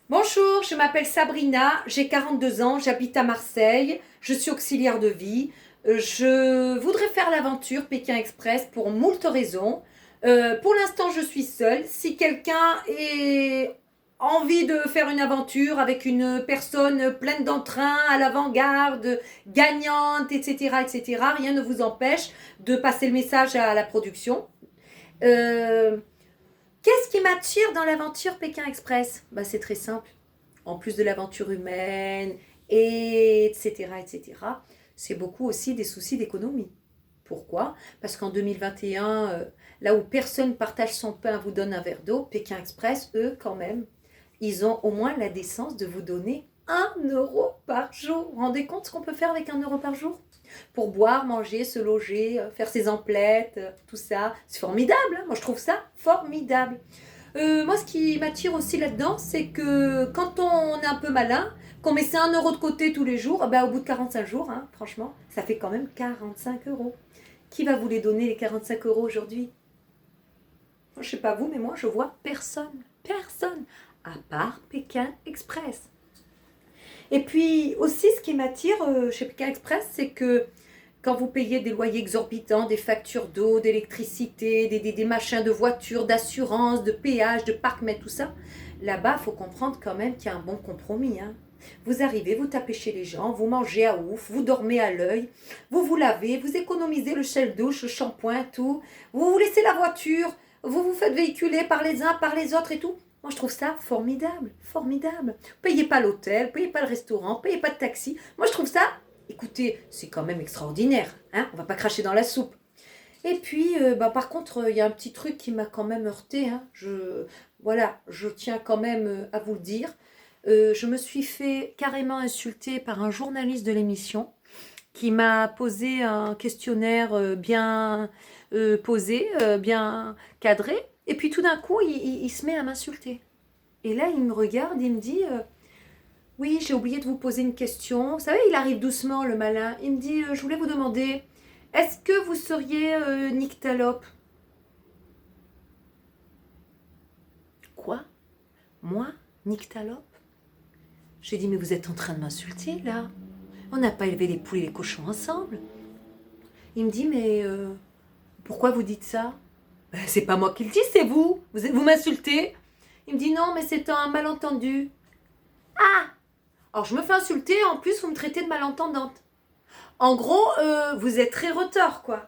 Bonjour, je m'appelle Sabrina, j'ai 42 ans, j'habite à Marseille, je suis auxiliaire de vie. Je voudrais faire l'aventure Pékin Express pour moult raisons. Pour l'instant, je suis seule. Si quelqu'un a envie de faire une aventure avec une personne pleine d'entrain, à l'avant-garde, gagnante, etc., etc., rien ne vous empêche de passer le message à la production. Euh, Qu'est-ce qui m'attire dans l'aventure Pékin Express? C'est très simple. En plus de l'aventure humaine, etc., etc., c'est beaucoup aussi des soucis d'économie. Pourquoi? Parce qu'en 2021, là où personne partage son pain, vous donne un verre d'eau, Pékin Express, eux, quand même, ils ont au moins la décence de vous donner 1 euro par jour. Vous vous rendez compte ce qu'on peut faire avec 1 euro par jour? Pour boire, manger, se loger, faire ses emplettes, tout ça. C'est formidable, hein. Moi je trouve ça formidable. Moi, ce qui m'attire aussi là-dedans, c'est que quand on est un peu malin, qu'on met ces 1 euro de côté tous les jours, au bout de 45 jours, hein, franchement, ça fait quand même 45 euros. Qui va vous les donner, les 45 euros aujourd'hui? Je ne sais pas vous, mais moi, je vois personne. Personne. À part Pékin Express. Et puis aussi, ce qui m'attire chez Pékin Express, c'est que quand vous payez des loyers exorbitants, des factures d'eau, d'électricité, des machins de voiture, d'assurance, de péage, de parc-mètre, tout ça, là-bas, il faut comprendre quand même qu'il y a un bon compromis. Hein. Vous arrivez, vous tapez chez les gens, vous mangez à ouf, vous dormez à l'œil, vous vous lavez, vous économisez le gel douche, le shampoing, tout. Vous vous laissez la voiture, vous vous faites véhiculer par les uns, par les autres et tout. Moi, je trouve ça formidable, formidable. Payez pas l'hôtel, payez pas le restaurant, payez pas de taxi. Moi, je trouve ça, écoutez, c'est quand même extraordinaire. Hein, on va pas cracher dans la soupe. Et puis, par contre, il y a un petit truc qui m'a quand même heurté. Hein. Je tiens quand même à vous le dire. Je me suis fait carrément insulter par un journaliste de l'émission qui m'a posé un questionnaire bien posé, bien cadré. Et puis tout d'un coup, il se met à m'insulter. Et là, il me regarde, il me dit oui, j'ai oublié de vous poser une question. Vous savez, il arrive doucement, le malin. Il me dit je voulais vous demander, est-ce que vous seriez nyctalope? Quoi? Moi? Nyctalope? J'ai dit mais vous êtes en train de m'insulter là. On n'a pas élevé les poules et les cochons ensemble. Il me dit mais pourquoi vous dites ça? C'est pas moi qui le dis, c'est vous. Vous m'insultez. Il me dit non, mais c'est un malentendu. Ah! Alors je me fais insulter, en plus vous me traitez de malentendante. En gros, vous êtes très retors, quoi.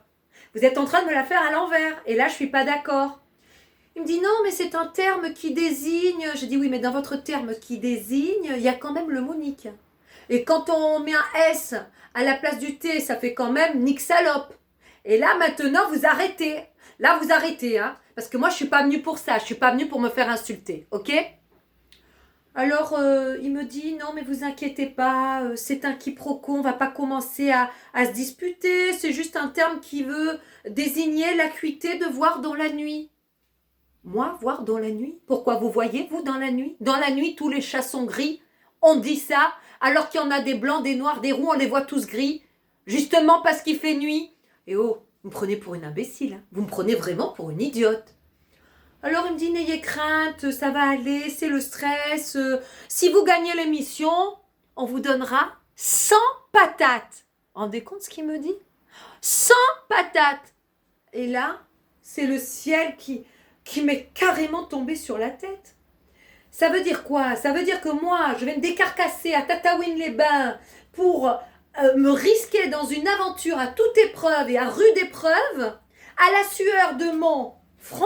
Vous êtes en train de me la faire à l'envers. Et là, je suis pas d'accord. Il me dit non, mais c'est un terme qui désigne. Je dis oui, mais dans votre terme qui désigne, il y a quand même le mot nick. Et quand on met un S à la place du T, ça fait quand même nick salope. Et là, maintenant, vous arrêtez. Là, vous arrêtez, hein. Parce que moi, je suis pas venue pour ça. Je suis pas venue pour me faire insulter, ok? Alors, il me dit, non, mais vous inquiétez pas, c'est un quiproquo, on va pas commencer à se disputer, c'est juste un terme qui veut désigner l'acuité de voir dans la nuit. Moi, voir dans la nuit? Pourquoi vous voyez, vous, dans la nuit? Dans la nuit, tous les chats sont gris. On dit ça, alors qu'il y en a des blancs, des noirs, des roux, on les voit tous gris. Justement parce qu'il fait nuit. Et oh, vous me prenez pour une imbécile, hein. Vous me prenez vraiment pour une idiote. Alors il me dit n'ayez crainte, ça va aller, c'est le stress. Si vous gagnez l'émission, on vous donnera 100 patates. Vous vous rendez compte ce qu'il me dit? 100 patates. Et là, c'est le ciel qui m'est carrément tombé sur la tête. Ça veut dire quoi? Ça veut dire que moi, je vais me décarcasser à Tataouine-les-Bains pour me risquer dans une aventure à toute épreuve et à rude épreuve, à la sueur de mon front,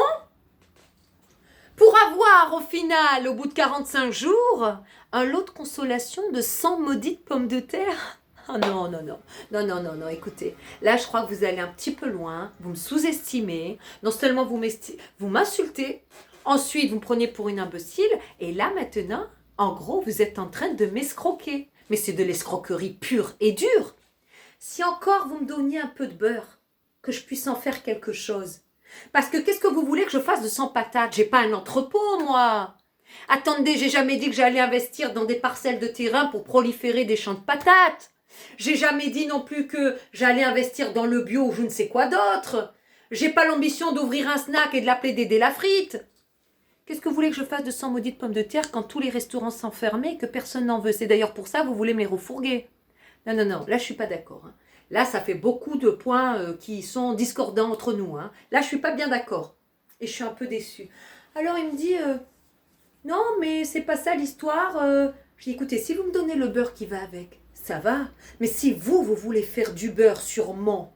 pour avoir au final, au bout de 45 jours, un lot de consolation de 100 maudites pommes de terre. Oh non, non, non, non, non, non, non, écoutez, là je crois que vous allez un petit peu loin, vous me sous-estimez, non seulement vous m'insultez, ensuite vous me prenez pour une imbécile, et là maintenant, en gros, vous êtes en train de m'escroquer. Mais c'est de l'escroquerie pure et dure. Si encore vous me donniez un peu de beurre, que je puisse en faire quelque chose. Parce que qu'est-ce que vous voulez que je fasse de 100 patates? J'ai pas un entrepôt, moi. Attendez, j'ai jamais dit que j'allais investir dans des parcelles de terrain pour proliférer des champs de patates. J'ai jamais dit non plus que j'allais investir dans le bio ou je ne sais quoi d'autre. J'ai pas l'ambition d'ouvrir un snack et de l'appeler Dédé la frite. Qu'est-ce que vous voulez que je fasse de 100 maudites pommes de terre quand tous les restaurants sont fermés et que personne n'en veut? C'est d'ailleurs pour ça que vous voulez me les refourguer. Non, non, non, là je suis pas d'accord. Hein. Là, ça fait beaucoup de points qui sont discordants entre nous. Hein. Là, je suis pas bien d'accord. Et je suis un peu déçue. Alors, il me dit, non, mais c'est pas ça l'histoire. Je dis, écoutez, si vous me donnez le beurre qui va avec, ça va. Mais si vous voulez faire du beurre sur mon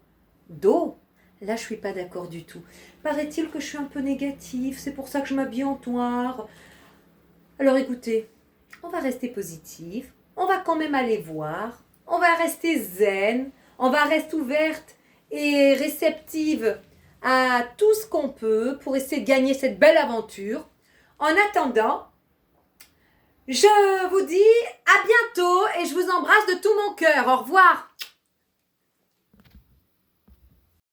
dos, là, je suis pas d'accord du tout. Paraît-il que je suis un peu négative, c'est pour ça que je m'habille en noir. Alors, écoutez, on va rester positif, on va quand même aller voir, on va rester zen, on va rester ouverte et réceptive à tout ce qu'on peut pour essayer de gagner cette belle aventure. En attendant, je vous dis à bientôt et je vous embrasse de tout mon cœur. Au revoir.